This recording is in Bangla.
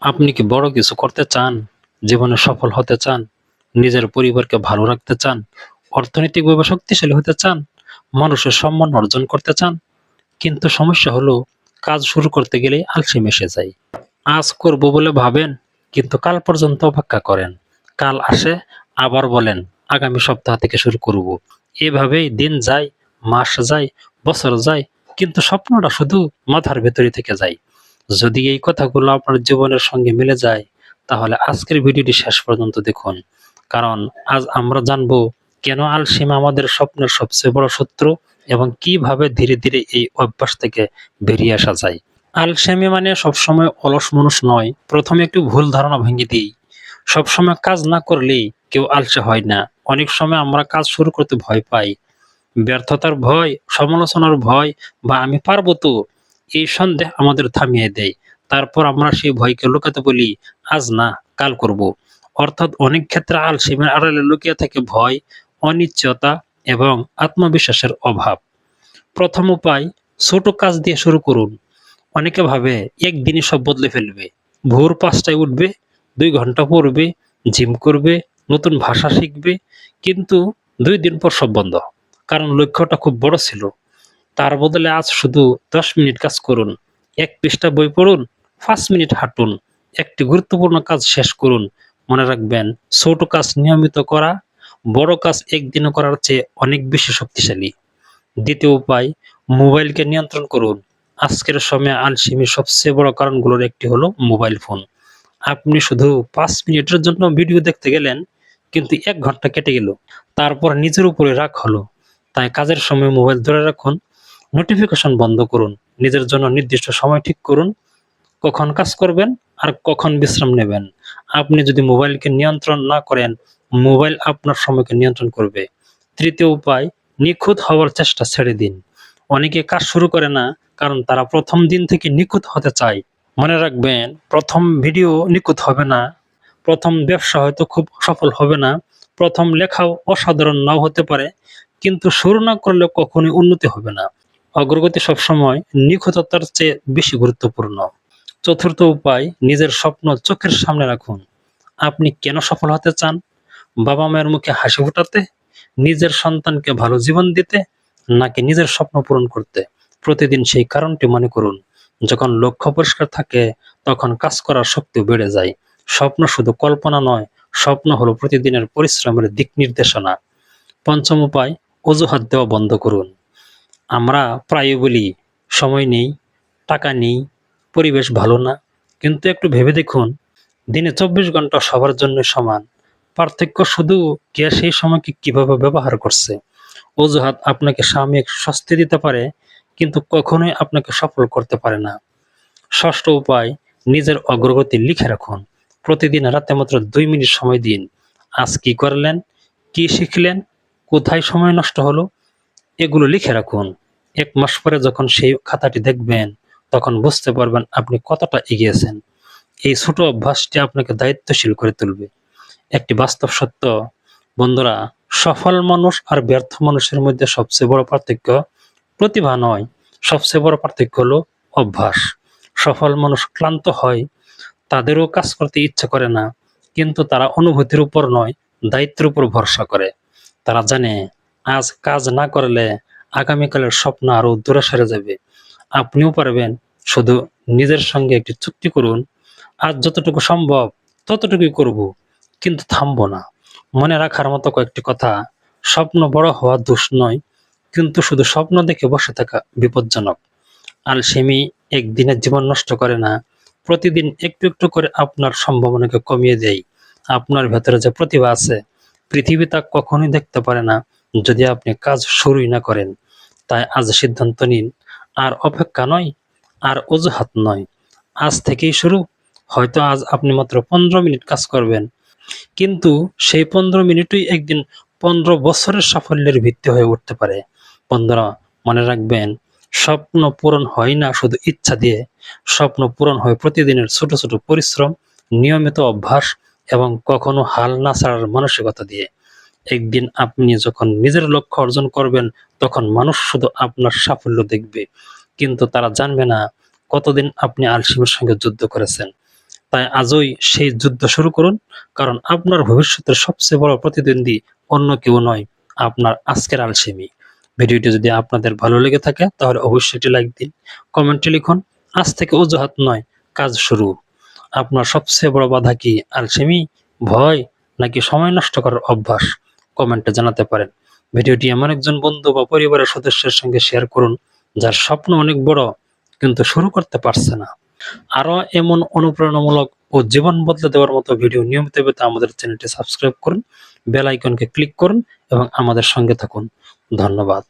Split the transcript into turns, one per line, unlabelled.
আপনি কি বড় কিছু করতে চান? জীবনে সফল হতে চান? নিজের পরিবারকে ভালো রাখতে চান? অর্থনৈতিকভাবে শক্তিশালী হতে চান? মানুষের সম্মান অর্জন করতে চান? কিন্তু সমস্যা হলো কাজ শুরু করতে গেলেই আলসেমি এসে যায়। আজ করব বলে ভাবেন, কিন্তু কাল পর্যন্ত অপেক্ষা করেন। কাল আসে, আবার বলেন আগামী সপ্তাহ থেকে শুরু করব। এভাবেই দিন যায়, মাস যায়, বছর যায়, কিন্তু স্বপ্নটা শুধু মাথার ভেতরে থেকে যায়। যদি এই কথাগুলো আপনার জীবনের সঙ্গে মিলে যায়, তাহলে আজকের ভিডিওটি শেষ পর্যন্ত দেখুন। কারণ আজ আমরা জানবো কেন আলসেমি আমাদের স্বপ্নের সবচেয়ে বড় শত্রু এবং কিভাবে ধীরে ধীরে এই অভ্যাস থেকে বেরিয়ে আসা যায়। আলসেমি মানে সবসময় অলস মানুষ নয়। প্রথমে একটু ভুল ধারণা ভেঙে দিই। সবসময় কাজ না করলেই কেউ আলসে হয় না। অনেক সময় আমরা কাজ শুরু করতে ভয় পাই। ব্যর্থতার ভয়, সমালোচনার ভয় বা আমি পারবো তো, এই সন্দেহ আমাদের থামিয়ে দেয়। তারপর আমরা সেই ভয়কে লুকাতে বলি, আজ না, কাল করব। অর্থাৎ অনেক ক্ষেত্রে আলসেমির আড়ালে লুকিয়ে থাকে ভয়, অনিশ্চয়তা এবং আত্মবিশ্বাসের অভাব। প্রথম উপায়, ছোট কাজ দিয়ে শুরু করুন। অনেকে ভাবে একদিনই সব বদলে ফেলবে। ভোর ৫টায় উঠবে, ২ ঘন্টা পড়বে, জিম করবে, নতুন ভাষা শিখবে। কিন্তু ২ দিন পর সব বন্ধ। কারণ লক্ষ্যটা খুব বড় ছিল। তার বদলে আজ শুধু ১০ মিনিট কাজ করুন। ১ পৃষ্ঠা বই পড়ুন, ৫ মিনিট হাঁটুন, একটি গুরুত্বপূর্ণ কাজ শেষ করুন। মনে রাখবেন, ছোট কাজ নিয়মিত করা বড় কাজ একদিনে করার চেয়ে অনেক বেশি শক্তিশালী। দ্বিতীয় উপায়, মোবাইলকে নিয়ন্ত্রণ করুন। আজকের সময়ে আলসেমির সবচেয়ে বড় কারণগুলোর একটি হলো মোবাইল ফোন। আপনি শুধু ৫ মিনিটের জন্য ভিডিও দেখতে গেলেন, কিন্তু ১ ঘন্টা কেটে গেল। তারপর নিজের উপরে রাগ হলো। তাই কাজের সময় মোবাইল ধরে রাখুন, নোটিফিকেশন বন্ধ করুন, নিজের জন্য নির্দিষ্ট সময় ঠিক করুন, কখন কাজ করবেন আর কখন বিশ্রাম নেবেন। আপনি যদি মোবাইলকে নিয়ন্ত্রণ না করেন, মোবাইল আপনার সময়কে নিয়ন্ত্রণ করবে। তৃতীয় উপায়, নিখুঁত হওয়ার চেষ্টা ছেড়ে দিন। অনেকে কাজ শুরু করে না, কারণ তারা প্রথম দিন থেকে নিখুঁত হতে চায়। মনে রাখবেন, প্রথম ভিডিও নিখুঁত হবে না, প্রথম ব্যবসা হয়তো খুব সফল হবে না, প্রথম লেখাও অসাধারণ নাও হতে পারে, কিন্তু শুরু না করলে কখনোই উন্নতি হবে না। অগ্রগতি সবসময় নিখুঁততার চেয়ে বেশি গুরুত্বপূর্ণ। চতুর্থ উপায়, নিজের স্বপ্ন চোখের সামনে রাখুন। আপনি কেন সফল হতে চান? বাবা-মায়ের মুখে হাসি ফোটাতে, নিজের সন্তানকে ভালো জীবন দিতে, নাকি নিজের স্বপ্ন পূরণ করতে? প্রতিদিন সেই কারণটি মনে করুন। যখন লক্ষ্য পরিষ্কার থাকে, তখন কাজ করার শক্তি বেড়ে যায়। স্বপ্ন শুধু কল্পনা নয়, স্বপ্ন হলো প্রতিদিনের পরিশ্রমের দিক নির্দেশনা। পঞ্চম উপায়, অজুহাত দেওয়া বন্ধ করুন। আমরা প্রায়ই বলি, সময় নেই, টাকা নেই, পরিবেশ ভালো না। কিন্তু একটু ভেবে দেখুন, দিনে ২৪ ঘন্টা সবার জন্য সমান। পার্থক্য শুধু কে সেই সময়কে কিভাবে ব্যবহার করছে। অজুহাত আপনাকে সাময়িক স্বস্তি দিতে পারে, কিন্তু কখনোই আপনাকে সফল করতে পারে না। ষষ্ঠ উপায়, নিজের অগ্রগতি লিখে রাখুন। প্রতিদিন রাতে মাত্র ২ মিনিট সময় দিন। আজ কি করলেন, কি শিখলেন, কোথায় সময় নষ্ট হলো, এগুলো লিখে রাখুন। ১ মাস পরে যখন সেই খাতাটি দেখবেন, তখন বুঝতে পারবেন আপনি কতটা এগিয়েছেন। এই ছোট অভ্যাসটি আপনাকে দায়িত্বশীল করে তুলবে। একটি বাস্তব সত্য, বন্ধুরা, সফল মানুষ আর ব্যর্থ মানুষের মধ্যে সবচেয়ে বড় পার্থক্য প্রতিভা নয়, সবচেয়ে বড় পার্থক্য হলো অভ্যাস। সফল মানুষ ক্লান্ত হয়, তাদেরও কাজ করতে ইচ্ছা করে না, কিন্তু তারা অনুভূতির উপর নয়, দায়িত্বের উপর ভরসা করে। তারা জানে, আজ কাজ না করলে আগামীকালের স্বপ্ন আরো দূরে সরে যাবে। আপনিও পারবেন, শুধু নিজের সঙ্গে একটি চুক্তি করুন, আজ যতটুকু সম্ভব ততটুকুই করব, কিন্তু থামবো না। মনে রাখার মতো কয়েকটি কথা, স্বপ্ন বড় হওয়া দোষ নয়, কিন্তু শুধু স্বপ্ন দেখে বসে থাকা বিপজ্জনক। আলসেমি একদিনের জীবন নষ্ট করে না, প্রতিদিন একটু একটু করে আপনার সম্ভাবনাকে কমিয়ে দেয়। আপনার ভেতরে যে প্রতিভা আছে, পৃথিবী তা কখনোই দেখতে পারে না যদি আপনি কাজ শুরুই না করেন। তাই আজ সিদ্ধান্ত নিন, আর অপেক্ষা নয়, আর অজুহাত নয়, আজ থেকেই শুরু। হয়তো আজ আপনি মাত্র ১৫ মিনিট কাজ করবেন, কিন্তু সেই ১৫ মিনিটই একদিন ১৫ বছরের সাফল্যের ভিত্তি হয়ে উঠতে পারে। বন্ধুরা, মনে রাখবেন, স্বপ্ন পূরণ হয় না শুধু ইচ্ছা দিয়ে, স্বপ্ন পূরণ হয় প্রতিদিনের ছোট ছোট পরিশ্রম, নিয়মিত অভ্যাস এবং কখনো হাল না ছাড়ার মানসিকতা দিয়ে। একদিন আপনি যখন নিজের লক্ষ্য অর্জন করবেন, তখন মানুষ শুধু আপনার সাফল্য দেখবে, কিন্তু তারা জানবে না কতদিন আপনি আলসেমির সঙ্গে যুদ্ধ করেছেন। তাই আজই সেই যুদ্ধ শুরু করুন, কারণ আপনার ভবিষ্যতের সবচেয়ে বড় প্রতিদ্বন্দ্বী অন্য কেউ নয়, আপনার আজকের আলসেমি। ভিডিওটি যদি আপনাদের ভালো লেগে থাকে তাহলে অবশ্যই একটি লাইক দিন, কমেন্টে লিখুন আজ থেকে অজুহাত নয়, কাজ শুরু। আপনার সবচেয়ে বড় বাধা কি? আলসেমি, ভয়, নাকি সময় নষ্ট করার অভ্যাস? কমেন্টে জানাতে পারেন। ভিডিওটি এমন একজন বন্ধু বা পরিবারের সদস্যের সঙ্গে শেয়ার করুন যার স্বপ্ন অনেক বড় কিন্তু শুরু করতে পারছে না। আরো এমন অনুপ্রেরণামূলক ও জীবন বদলে দেওয়ার মতো ভিডিও নিয়মিত পেতে আমাদের চ্যানেলটি সাবস্ক্রাইব করুন, বেল আইকনকে ক্লিক করুন এবং আমাদের সঙ্গে থাকুন। ধন্যবাদ।